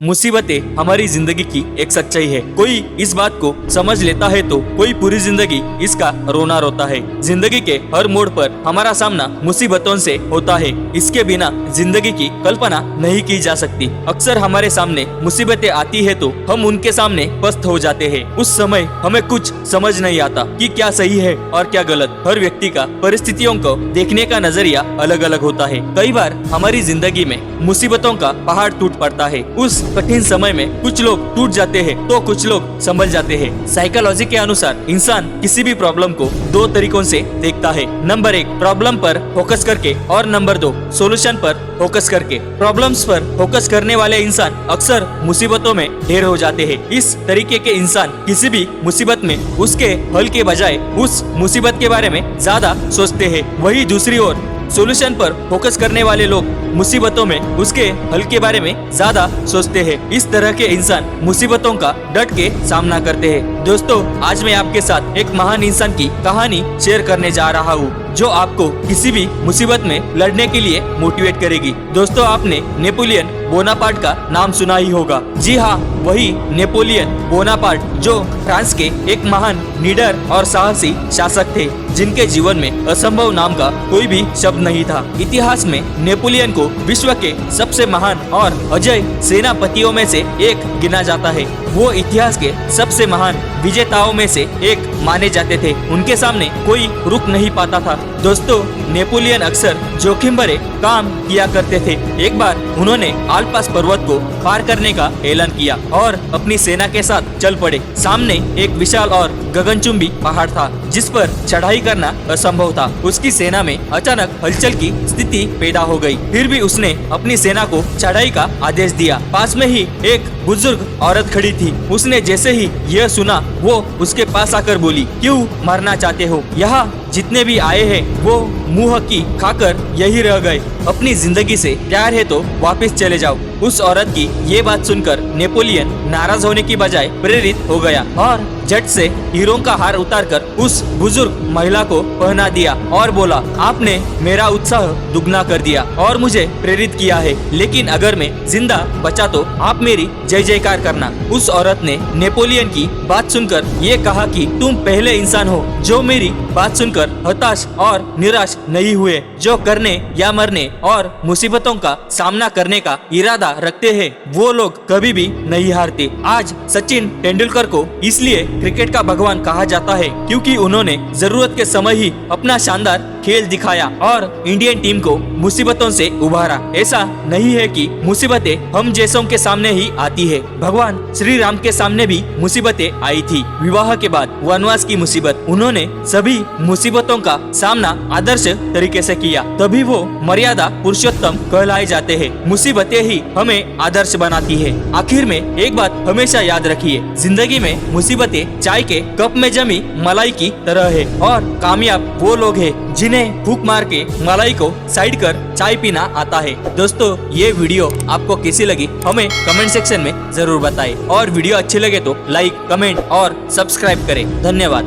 मुसीबतें हमारी जिंदगी की एक सच्चाई है। कोई इस बात को समझ लेता है तो कोई पूरी जिंदगी इसका रोना रोता है। जिंदगी के हर मोड़ पर हमारा सामना मुसीबतों से होता है। इसके बिना जिंदगी की कल्पना नहीं की जा सकती। अक्सर हमारे सामने मुसीबतें आती है तो हम उनके सामने पस्त हो जाते हैं। उस समय हमें कुछ समझ नहीं आता कि क्या सही है और क्या गलत। हर व्यक्ति का परिस्थितियों को देखने का नजरिया अलग अलग होता है। कई बार हमारी जिंदगी में मुसीबतों का पहाड़ टूट पड़ता है। उस कठिन समय में कुछ लोग टूट जाते हैं तो कुछ लोग संभल जाते हैं। साइकोलॉजी के अनुसार इंसान किसी भी प्रॉब्लम को दो तरीकों से देखता है। नंबर 1 प्रॉब्लम पर फोकस करके और नंबर 2 सॉल्यूशन पर फोकस करके। प्रॉब्लम्स पर फोकस करने वाले इंसान अक्सर मुसीबतों में ढेर हो जाते हैं। इस तरीके के इंसान किसी भी मुसीबत में उसके हल के बजाय उस मुसीबत के बारे में ज्यादा सोचते हैं। वही दूसरी ओर सॉल्यूशन पर फोकस करने वाले लोग मुसीबतों में उसके हल के बारे में ज्यादा सोचते हैं। इस तरह के इंसान मुसीबतों का डट के सामना करते हैं। दोस्तों, आज मैं आपके साथ एक महान इंसान की कहानी शेयर करने जा रहा हूँ जो आपको किसी भी मुसीबत में लड़ने के लिए मोटिवेट करेगी। दोस्तों, आपने नेपोलियन बोनापार्ट का नाम सुना ही होगा। जी हाँ, वही नेपोलियन बोनापार्ट जो फ्रांस के एक महान, निडर और साहसी शासक थे जिनके जीवन में असंभव नाम का कोई भी शब्द नहीं था। इतिहास में नेपोलियन को विश्व के सबसे महान और अजय सेनापतियों में से एक गिना जाता है। वो इतिहास के सबसे महान विजेताओं में से एक माने जाते थे। उनके सामने कोई रुक नहीं पाता था। दोस्तों, नेपोलियन अक्सर जोखिम भरे काम किया करते थे। एक बार उन्होंने आल्प्स पर्वत को पार करने का ऐलान किया और अपनी सेना के साथ चल पड़े। सामने एक विशाल और गगनचुंबी पहाड़ था जिस पर चढ़ाई करना असंभव था। उसकी सेना में अचानक हलचल की स्थिति पैदा हो गई। फिर भी उसने अपनी सेना को चढ़ाई का आदेश दिया। पास में ही एक बुजुर्ग औरत खड़ी थी। उसने जैसे ही यह सुना वो उसके पास आकर बोली, क्यों मरना चाहते हो? यहाँ जितने भी आए हैं वो मुंह की खाकर यही रह गए। अपनी जिंदगी से प्यार है तो वापस चले जाओ। उस औरत की ये बात सुनकर नेपोलियन नाराज होने की बजाय प्रेरित हो गया और झट से हीरों का हार उतारकर उस बुजुर्ग महिला को पहना दिया और बोला, आपने मेरा उत्साह दुगना कर दिया और मुझे प्रेरित किया है, लेकिन अगर मैं जिंदा बचा तो आप मेरी जय जयकार करना। उस औरत ने नेपोलियन की बात सुनकर ये कहा कि तुम पहले इंसान हो जो मेरी बात सुनकर हताश और निराश नहीं हुए, जो करने या मरने और मुसीबतों का सामना करने का इरादा रखते हैं वो लोग कभी भी नहीं हारते। आज सचिन तेंदुलकर को इसलिए क्रिकेट का भगवान कहा जाता है क्योंकि उन्होंने जरूरत के समय ही अपना शानदार खेल दिखाया और इंडियन टीम को मुसीबतों से उबारा। ऐसा नहीं है कि मुसीबतें हम जैसों के सामने ही आती है। भगवान श्री राम के सामने भी मुसीबतें आई थी। विवाह के बाद वनवास की मुसीबत, उन्होंने सभी मुसीबतों का सामना आदर्श तरीके से किया, तभी वो मर्यादा पुरुषोत्तम कहलाए जाते हैं। मुसीबतें ही हमें आदर्श बनाती है। आखिर में एक बात हमेशा याद रखिए, जिंदगी में मुसीबतें चाय के कप में जमी मलाई की तरह है और कामयाब वो लोग हैं जिन्हें फूंक मार के मलाई को साइड कर चाय पीना आता है। दोस्तों, ये वीडियो आपको कैसी लगी हमें कमेंट सेक्शन में जरूर बताएं और वीडियो अच्छी लगे तो लाइक, कमेंट और सब्सक्राइब करें। धन्यवाद।